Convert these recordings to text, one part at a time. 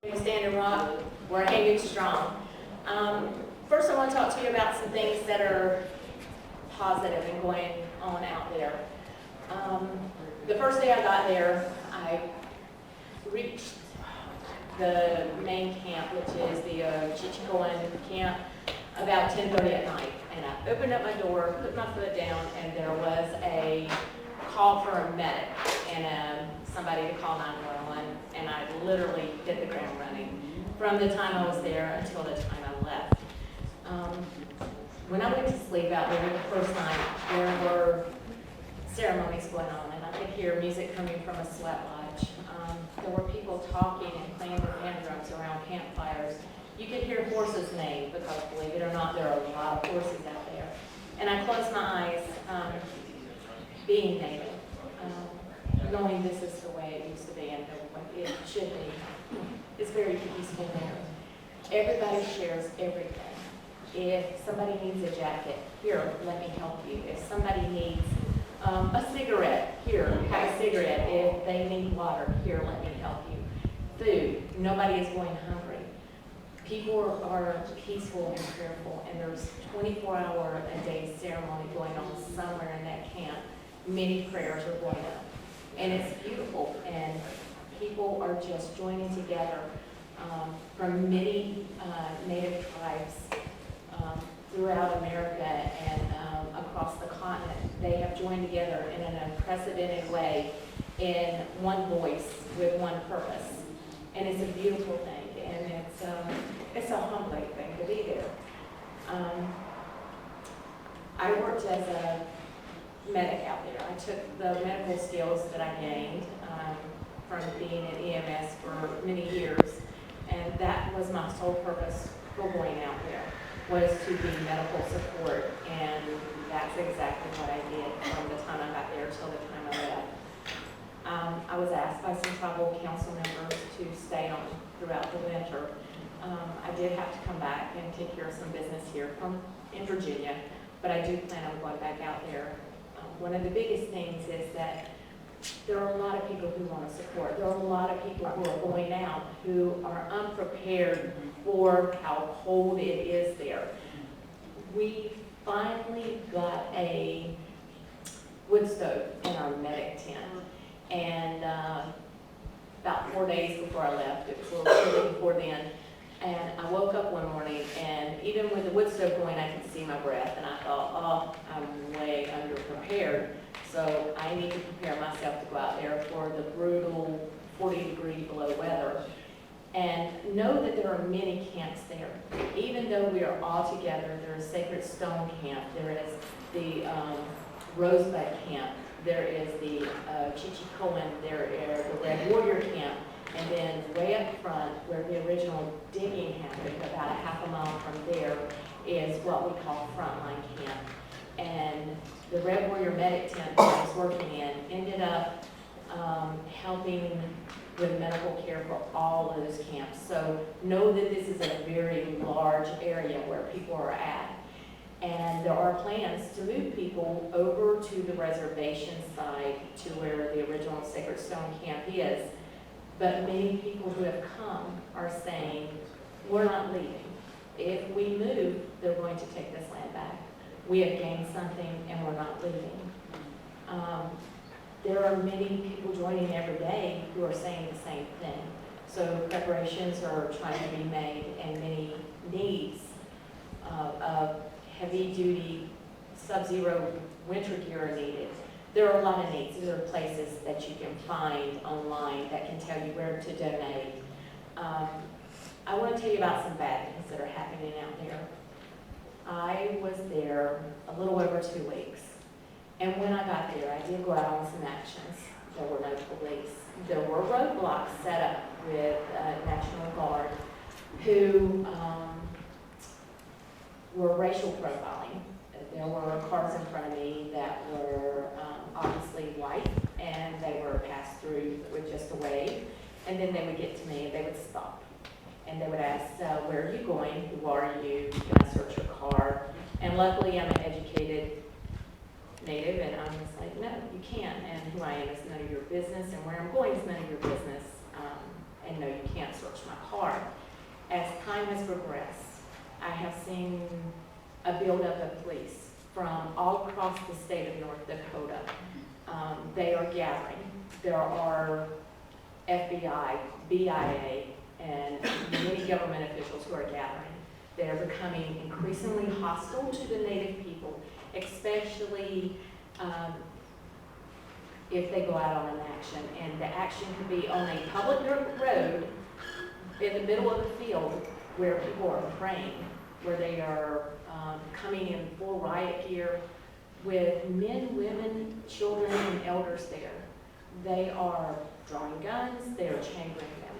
Standing Rock, we're hanging strong. First, I want to talk to you about some things that are positive and going on out there. The first day I got there, I reached the main camp, which is the Chichikoan camp, about 10:30 at night. And I opened up my door, put my foot down, and there was a call for a medic and somebody to call 911. And I literally hit the ground running from the time I was there until the time I left. When I went to sleep out there the first night, there were ceremonies going on, and I could hear music coming from a sweat lodge. There were people talking and playing the hand drums around campfires. You could hear horses neigh, because believe it or not, there are a lot of horses out there. And I closed my eyes, being native, knowing this is the way it used to be and what it should be. It's very peaceful there. Everybody shares everything. If somebody needs a jacket, here, let me help you. If somebody needs a cigarette, here, have a cigarette. If they need water, here, let me help you. Food, nobody is going hungry. People are peaceful and prayerful, and there's 24-hour-a-day ceremony going on somewhere in that camp. Many prayers are going up, and it's beautiful, and people are just joining together from many native tribes throughout America and across the continent. They have joined together in an unprecedented way in one voice with one purpose, and it's a beautiful thing, and it's a humbling thing to be there. I worked as a medic out there. I took the medical skills that I gained from being in EMS for many years, and that was my sole purpose for going out there, was to be medical support, and that's exactly what I did from the time I got there till the time I left. I was asked by some tribal council members to stay on throughout the winter. I did have to come back and take care of some business here in Virginia, but I do plan on going back out there. One of the biggest things is that there are a lot of people who want to support. There are a lot of people who are going out who are unprepared for how cold it is there. We finally got a wood stove in our medic tent, and about 4 days before I left, it was a little chilly before then, and I woke up one morning, and even with the wood stove going, I could see my breath, and I thought, oh, I'm way underprepared, so I need to prepare myself to go out there for the brutal 40-degree below weather. And know that there are many camps there. Even though we are all together, there is Sacred Stone Camp, there is the Rosebud Camp, there is the Chichikoan, there is the Red Warrior Camp, and then way up front, where the original digging happened, about a half a mile from there, is what we call Frontline Camp. And the Red Warrior Medic tent that I was working in ended up helping with medical care for all of those camps. So know that this is a very large area where people are at. And there are plans to move people over to the reservation side to where the original Sacred Stone Camp is. But many people who have come are saying, we're not leaving. If we move, they're going to take this land back. We have gained something and we're not leaving. There are many people joining every day who are saying the same thing. So preparations are trying to be made, and many needs of heavy-duty sub-zero winter gear are needed. There are a lot of needs. There are places that you can find online that can tell you where to donate. I want to tell you about some bad things that are happening out there. I was there a little over 2 weeks. And when I got there, I did go out on some actions. There were no police. There were roadblocks set up with National Guard who were racial profiling. There were cars in front of me that were obviously white, and they were passed through with just a wave. And then they would get to me and they would stop. And they would ask, where are you going? Who are you? Can I search your car? And luckily, I'm an educated native, and I'm just like, no, you can't. And who I am is none of your business, and where I'm going is none of your business. and no, you can't search my car. As time has progressed, I have seen a buildup of police from all across the state of North Dakota. They are gathering. There are FBI, BIA, and many government officials who are gathering. They are becoming increasingly hostile to the Native people, especially if they go out on an action. And the action could be on a public road in the middle of the field where people are praying, where they are coming in full riot gear with men, women, children, and elders there. They are drawing guns, they are chambering them.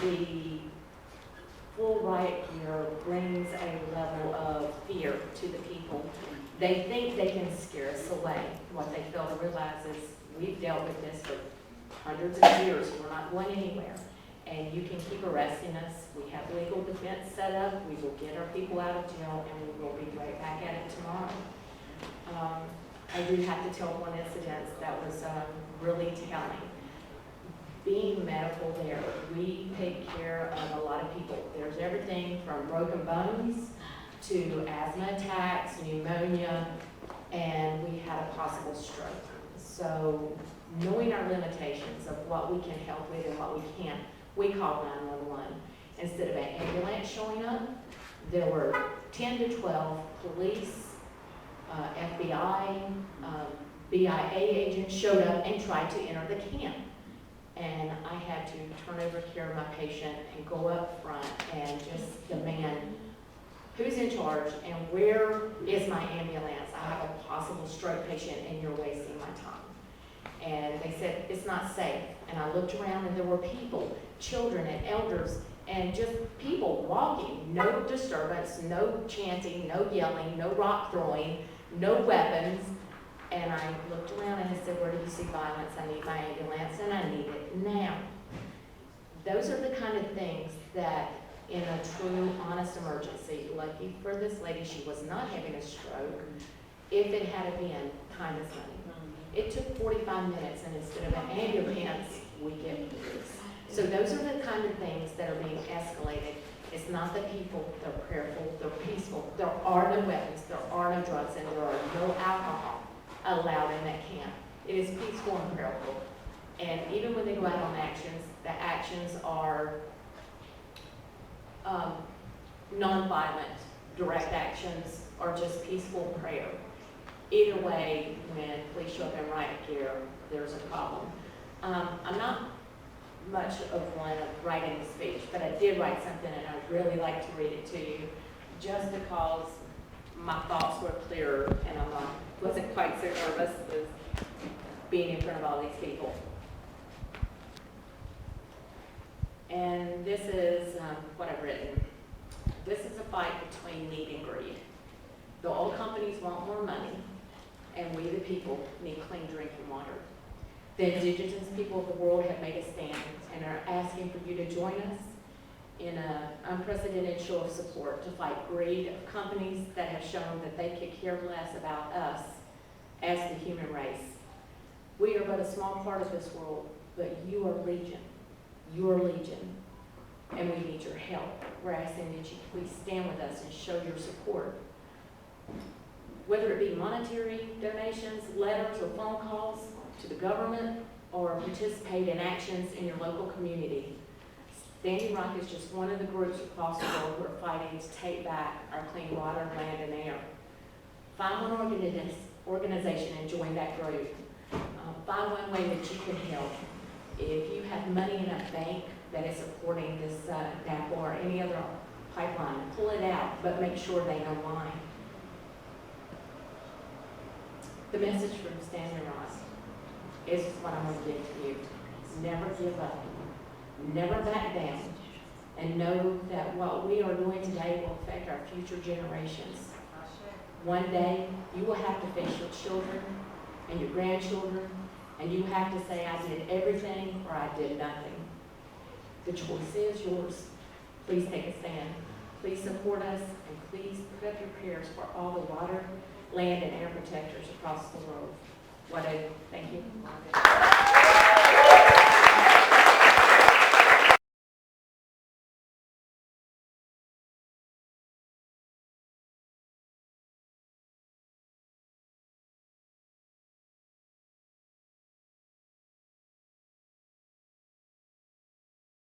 The full riot gear brings a level of fear to the people. They think they can scare us away. What they fail to realize is we've dealt with this for hundreds of years. We're not going anywhere. And you can keep arresting us. We have legal defense set up. We will get our people out of jail, and we will be right back at it tomorrow. I do have to tell one incident that was really telling. Being medical there, we take care of a lot of people. There's everything from broken bones to asthma attacks, pneumonia, and we had a possible stroke. So knowing our limitations of what we can help with and what we can't, we call 911. Instead of an ambulance showing up, there were 10 to 12 police, FBI, BIA agents showed up and tried to enter the camp. And I had to turn over care of my patient and go up front and just demand who's in charge and where is my ambulance? I have a possible stroke patient and you're wasting my time. And they said, it's not safe. And I looked around and there were people, children and elders, and just people walking, no disturbance, no chanting, no yelling, no rock throwing, no weapons. And I looked around and I said, where do you see violence? I need my ambulance and I need it now. Those are the kind of things that in a true, honest emergency, lucky for this lady, she was not having a stroke. If it had been, time is money. It took 45 minutes, and instead of an ambulance, we get police. So those are the kind of things that are being escalated. It's not the people, they're prayerful, they're peaceful. There are no weapons, there are no drugs, and there are no alcohol allowed in that camp. It is peaceful and prayerful. And even when they go out on actions, the actions are non-violent, direct actions, or just peaceful prayer. Either way, when police show up in riot gear, there's a problem. I'm not much of one of writing a speech, but I did write something and I'd really like to read it to you, just because my thoughts were clearer and I wasn't quite so nervous as being in front of all these people. And this is what I've written. This is a fight between need and greed. The oil companies want more money, and we the people need clean drinking water. The indigenous people of the world have made a stand and are asking for you to join us in an unprecedented show of support to fight greed of companies that have shown that they could care less about us as the human race. We are but a small part of this world, but you are legion. You are legion, and we need your help. We're asking that you please stand with us and show your support. Whether it be monetary donations, letters, or phone calls to the government, or participate in actions in your local community. Standing Rock is just one of the groups across the world who are fighting to take back our clean water, land, and air. Find one organization and join that group. Find one way that you can help. If you have money in a bank that is supporting this DAPL or any other pipeline, pull it out, but make sure they know why. The message from Standing Rock is what I'm going to give to you. Never give up. Never back down. And know that what we are doing today will affect our future generations. One day, you will have to face your children and your grandchildren, and you have to say, I did everything or I did nothing. The choice is yours. Please take a stand. Please support us, and please put up your prayers for all the water, land, and air protectors across the world. Thank you.